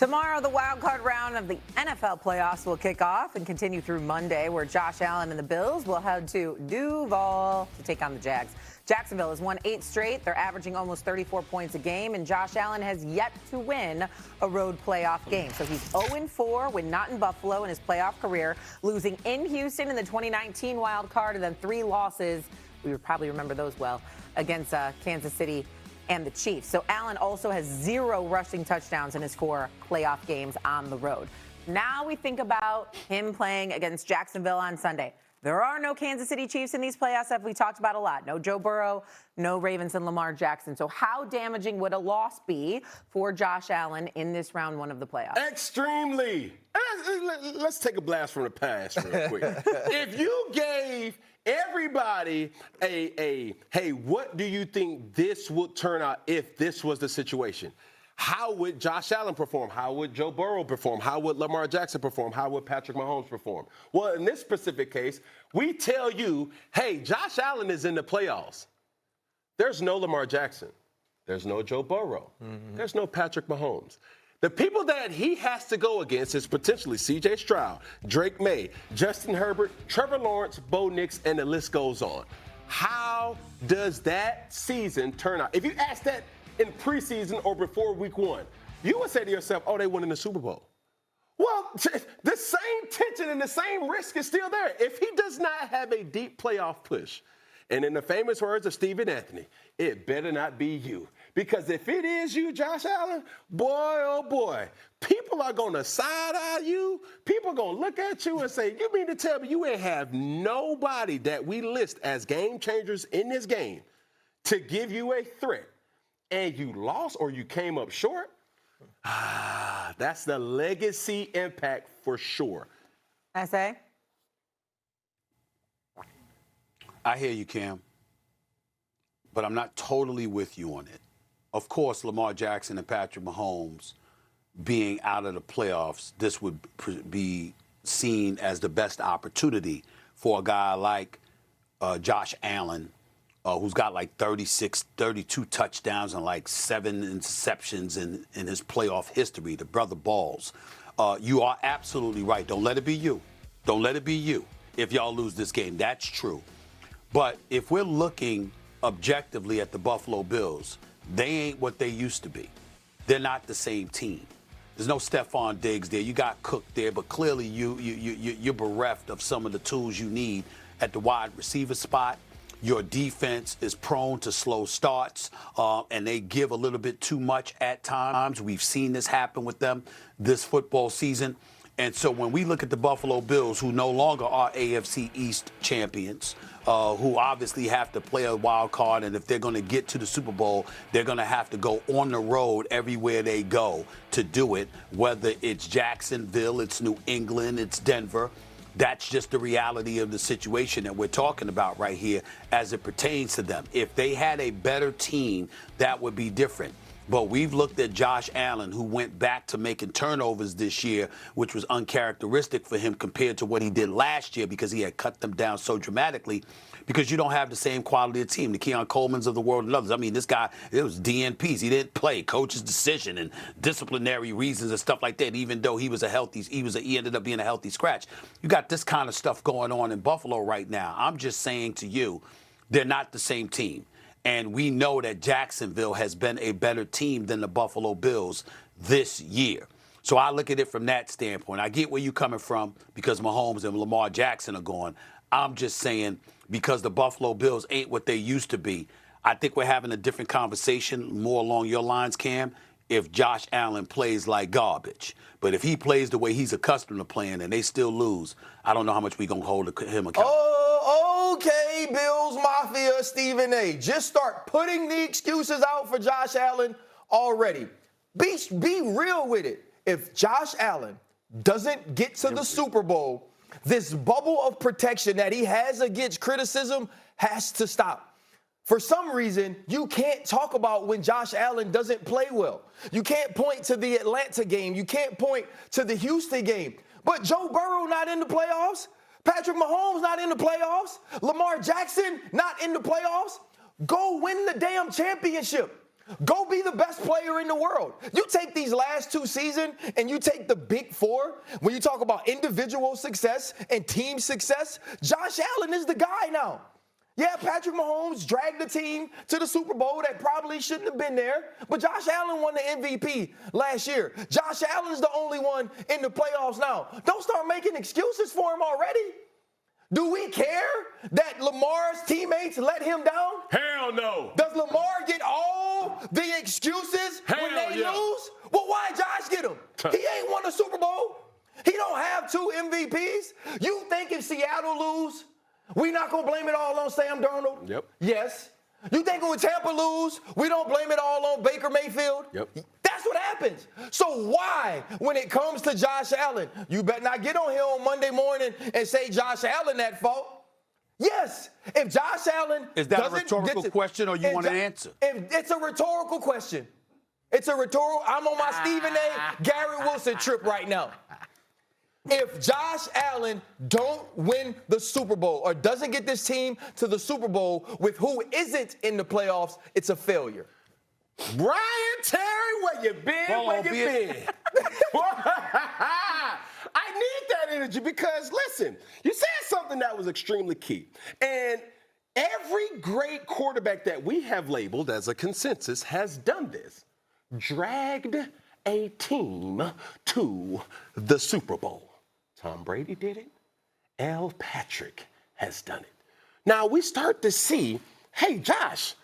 Tomorrow, the wild card round of the NFL playoffs will kick off and continue through Monday, where Josh Allen and the Bills will head to Duval to take on the Jags. Jacksonville has won 8 straight. They're averaging almost 34 points a game, and Josh Allen has yet to win a road playoff game. So he's 0-4 when not in Buffalo in his playoff career, losing in Houston in the 2019 wild card, and then 3 losses, we would probably remember those well, against Kansas City and the Chiefs. So Allen also has 0 rushing touchdowns in his 4 playoff games on the road. Now we think about him playing against Jacksonville on Sunday. There are no Kansas City Chiefs in these playoffs, as we talked about a lot. No Joe Burrow, no Ravens and Lamar Jackson. So how damaging would a loss be for Josh Allen in this round 1 of the playoffs? Extremely. Let's take a blast from the past real quick. If you gave everybody hey, what do you think this would turn out if this was the situation? How would Josh Allen perform? How would Joe Burrow perform? How would Lamar Jackson perform? How would Patrick Mahomes perform? Well, in this specific case, we tell you, hey, Josh Allen is in the playoffs. There's no Lamar Jackson. There's no Joe Burrow. There's no Patrick Mahomes. The people that he has to go against is potentially C.J. Stroud, Drake May, Justin Herbert, Trevor Lawrence, Bo Nix, and the list goes on. How does that season turn out? If you ask that in preseason or before week 1, you would say to yourself, oh, they won in the Super Bowl. Well, the same tension and the same risk is still there. If he does not have a deep playoff push, and in the famous words of Stephen Anthony, it better not be you. Because if it is you, Josh Allen, boy, oh boy, people are going to side-eye you. People are going to look at you and say, you mean to tell me you ain't have nobody that we list as game changers in this game to give you a threat, and you lost or you came up short? That's the legacy impact for sure. S.A.? I hear you, Cam, but I'm not totally with you on it. Of course, Lamar Jackson and Patrick Mahomes being out of the playoffs, this would be seen as the best opportunity for a guy like Josh Allen, who's got like 32 touchdowns and like 7 interceptions in his playoff history. The brother balls. You are absolutely right. Don't let it be you. Don't let it be you if y'all lose this game. That's true. But if we're looking objectively at the Buffalo Bills, they ain't what they used to be. They're not the same team. There's no Stephon Diggs there. You got Cook there, but clearly you're bereft of some of the tools you need at the wide receiver spot. Your defense is prone to slow starts, and they give a little bit too much at times. We've seen this happen with them this football season. And so when we look at the Buffalo Bills, who no longer are AFC East champions, who obviously have to play a wild card, and if they're going to get to the Super Bowl, they're going to have to go on the road everywhere they go to do it, whether it's Jacksonville, it's New England, it's Denver. That's just the reality of the situation that we're talking about right here as it pertains to them. If they had a better team, that would be different. But we've looked at Josh Allen, who went back to making turnovers this year, which was uncharacteristic for him compared to what he did last year because he had cut them down so dramatically, because you don't have the same quality of team. The Keon Coleman's of the world and others. I mean, this guy, it was DNPs. He didn't play. Coach's decision and disciplinary reasons and stuff like that, even though he ended up being a healthy scratch. You got this kind of stuff going on in Buffalo right now. I'm just saying to you, they're not the same team. And we know that Jacksonville has been a better team than the Buffalo Bills this year. So I look at it from that standpoint. I get where you're coming from because Mahomes and Lamar Jackson are gone. I'm just saying because the Buffalo Bills ain't what they used to be. I think we're having a different conversation more along your lines, Cam, if Josh Allen plays like garbage. But if he plays the way he's accustomed to playing and they still lose, I don't know how much we're going to hold him accountable. Okay, Bills Mafia, Stephen A. Just start putting the excuses out for Josh Allen already. Be real with it. If Josh Allen doesn't get to the Super Bowl, this bubble of protection that he has against criticism has to stop. For some reason, you can't talk about when Josh Allen doesn't play well. You can't point to the Atlanta game. You can't point to the Houston game. But Joe Burrow not in the playoffs. Patrick Mahomes not in the playoffs. Lamar Jackson not in the playoffs. Go win the damn championship. Go be the best player in the world. You take these last 2 seasons and you take the big 4, when you talk about individual success and team success, Josh Allen is the guy now. Yeah, Patrick Mahomes dragged the team to the Super Bowl that probably shouldn't have been there, but Josh Allen won the MVP last year. Josh Allen's the only one in the playoffs now. Don't start making excuses for him already. Do we care that Lamar's teammates let him down? Hell no. Does Lamar get all the excuses when they lose? Well, why Josh get them? He ain't won a Super Bowl. He don't have 2 MVPs. You think if Seattle lose, we not going to blame it all on Sam Darnold? Yep. Yes. You think when Tampa lose, we don't blame it all on Baker Mayfield? Yep. That's what happens. So why, when it comes to Josh Allen, you better not get on here on Monday morning and say Josh Allen at fault? Yes. If Josh Allen Is that a rhetorical question or you want an answer? It's a rhetorical question. It's a rhetorical. I'm on my Stephen A. Garrett Wilson trip right now. If Josh Allen don't win the Super Bowl or doesn't get this team to the Super Bowl with who isn't in the playoffs, it's a failure. Brian Terry, where you been? Where you been? I need that energy because, listen, you said something that was extremely key. And every great quarterback that we have labeled as a consensus has done this. Dragged a team to the Super Bowl. Tom Brady did it. L. Patrick has done it. Now we start to see, hey, Josh,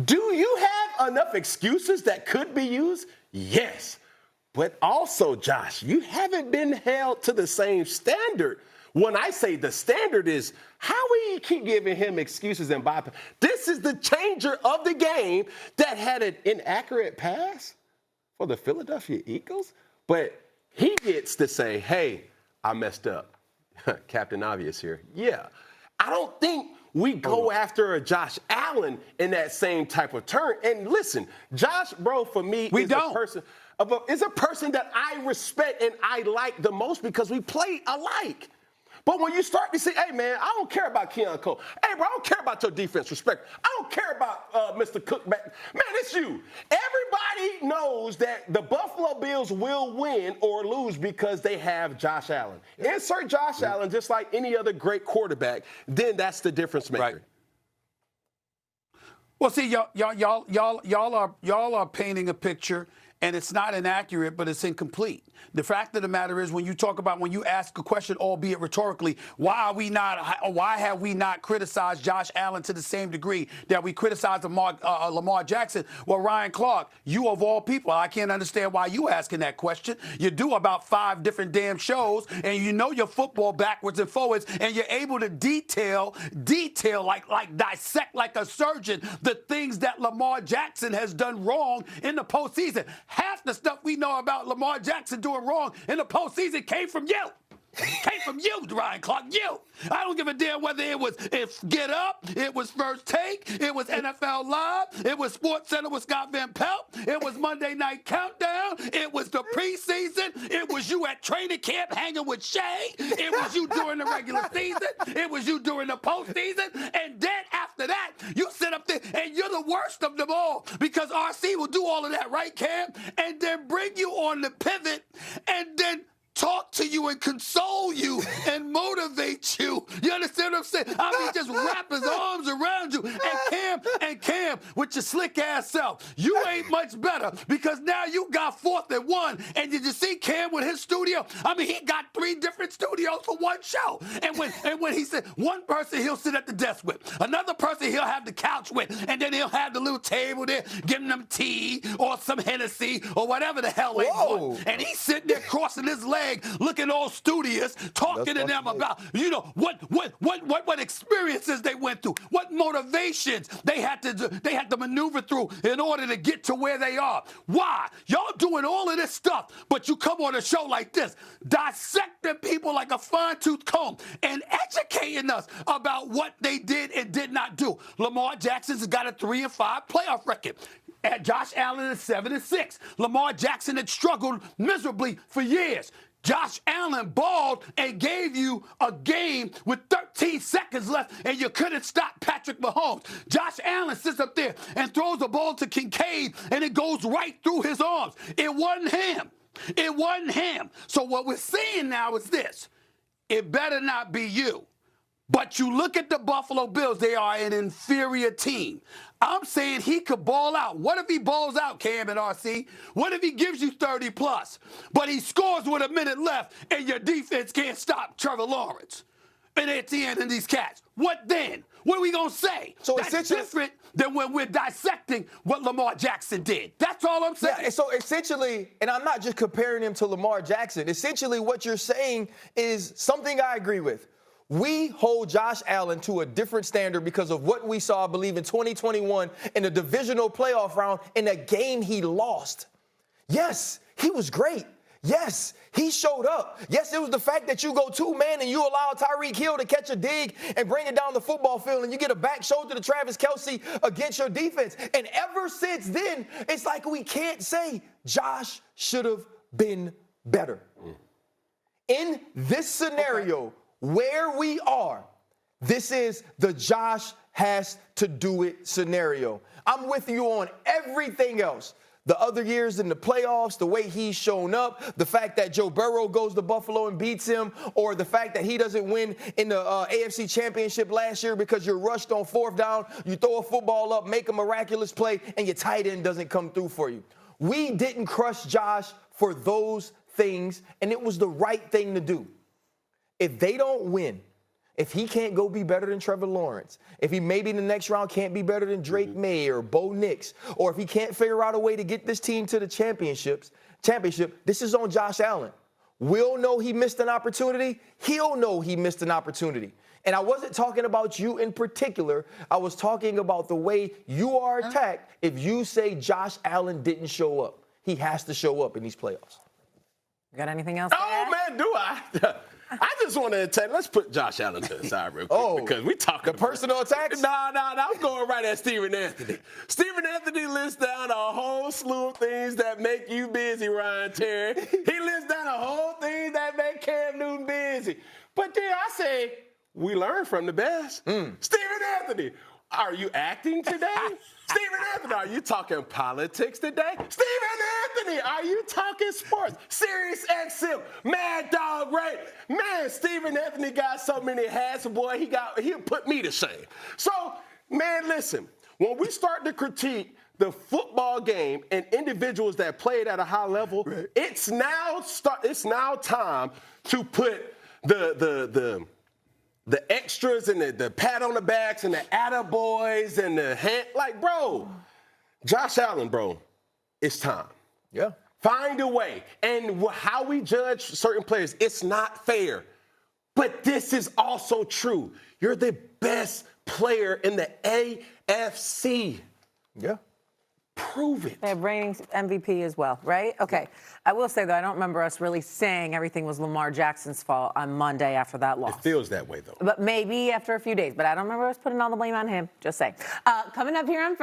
do you have enough excuses that could be used? Yes. But also, Josh, you haven't been held to the same standard. When I say the standard is, how we keep giving him excuses and bypass. This is the changer of the game that had an inaccurate pass for the Philadelphia Eagles. But he gets to say, hey, I messed up. Captain Obvious here. Yeah. I don't think we go after a Josh Allen in that same type of turn. And listen, Josh, bro, for me, is a person that I respect and I like the most because we play alike. But when you start to say, hey, man, I don't care about Keon Cole. Hey, bro, I don't care about your defense. Respect. I don't care about Mr. Cook. Man, it's you. Everybody knows that the Buffalo Bills will win or lose because they have Josh Allen. Insert Josh Allen just like any other great quarterback. Then that's the difference maker. Right. Well, see, y'all are painting a picture, and it's not inaccurate, but it's incomplete. The fact of the matter is, when you ask a question, albeit rhetorically, why have we not criticized Josh Allen to the same degree that we criticized Lamar Jackson? Well, Ryan Clark, you of all people, I can't understand why you asking that question. You do about 5 different damn shows, and you know your football backwards and forwards, and you're able to detail like dissect like a surgeon the things that Lamar Jackson has done wrong in the postseason. Half the stuff we know about Lamar Jackson doing wrong in the postseason came from you. Came from you, Ryan Clark, you. I don't give a damn whether it was Get Up, it was First Take, it was NFL Live, it was Sports Center with Scott Van Pelt, it was Monday Night Countdown, it was the preseason, it was you at training camp hanging with Shay, it was you during the regular season, it was you during the postseason, and then after that, you sit up there and you're the worst of them all because RC will do all of that, right, Cam? And then bring you on the pivot and then talk to you and console you and motivate you. You understand what I'm saying? I mean, just wrap his arms around you. And Cam, with your slick ass self, you ain't much better because now you got 4th and 1. And did you see Cam with his studio? I mean, he got 3 different studios for one show. And when he said one person he'll sit at the desk with, another person he'll have the couch with, and then he'll have the little table there giving them tea or some Hennessy or whatever the hell they want. And he's sitting there crossing his legs, looking all studious, talking to them about, what experiences they went through, what motivations they had to maneuver through in order to get to where they are. Why? Y'all doing all of this stuff, but you come on a show like this, dissecting people like a fine-tooth comb and educating us about what they did and did not do. Lamar Jackson's got a 3-5 playoff record. And Josh Allen is 7-6. Lamar Jackson had struggled miserably for years. Josh Allen balled and gave you a game with 13 seconds left, and you couldn't stop Patrick Mahomes. Josh Allen sits up there and throws the ball to Kincaid, and it goes right through his arms. It wasn't him. It wasn't him. So what we're seeing now is this. It better not be you. But you look at the Buffalo Bills, they are an inferior team. I'm saying he could ball out. What if he balls out, Cam and RC? What if he gives you 30 plus, but he scores with a minute left and your defense can't stop Trevor Lawrence and Etienne and these cats? What then? What are we going to say? So that's different than when we're dissecting what Lamar Jackson did. That's all I'm saying. Yeah, so essentially, and I'm not just comparing him to Lamar Jackson, essentially what you're saying is something I agree with. We hold Josh Allen to a different standard because of what we saw, I believe, in 2021 in the divisional playoff round in a game he lost. Yes, he was great. Yes, he showed up. Yes, it was the fact that you go two-man and you allow Tyreek Hill to catch a dig and bring it down the football field, and you get a back shoulder to Travis Kelce against your defense. And ever since then, it's like we can't say Josh should have been better. In this scenario, where we are, this is the Josh has to do it scenario. I'm with you on everything else. The other years in the playoffs, the way he's shown up, the fact that Joe Burrow goes to Buffalo and beats him, or the fact that he doesn't win in the AFC Championship last year because you're rushed on fourth down, you throw a football up, make a miraculous play, and your tight end doesn't come through for you. We didn't crush Josh for those things, and it was the right thing to do. If they don't win, if he can't go be better than Trevor Lawrence, if he maybe in the next round can't be better than Drake May or Bo Nix, or if he can't figure out a way to get this team to the championship, this is on Josh Allen. We'll know he missed an opportunity. He'll know he missed an opportunity. And I wasn't talking about you in particular. I was talking about the way you are attacked if you say Josh Allen didn't show up. He has to show up in these playoffs. You got anything else to add? Man, do I? I just want to attack. Let's put Josh Allen to the side real quick because we talking the personal attacks. No, I'm going right at Stephen Anthony. Stephen Anthony lists down a whole slew of things that make you busy, Ryan Terry. He lists down a whole thing that make Cam Newton busy. But then I say we learn from the best. Stephen Anthony, are you acting today? Stephen Anthony, are you talking politics today? Stephen Anthony, are you talking sports? Sirius XM, Mad Dog Ray. Man, Stephen Anthony got so many hats, boy, he'll put me to shame. So, man, listen, when we start to critique the football game and individuals that played at a high level, it's now time to put the extras and the pat on the backs and the attaboys and the hand. Like, bro, Josh Allen, bro, it's time. Yeah. Find a way. And how we judge certain players, it's not fair. But this is also true. You're the best player in the AFC. Yeah. Prove it. They have reigning MVP as well, right? Okay. I will say, though, I don't remember us really saying everything was Lamar Jackson's fault on Monday after that loss. It feels that way, though. But maybe after a few days. But I don't remember us putting all the blame on him. Just saying. Coming up here on First.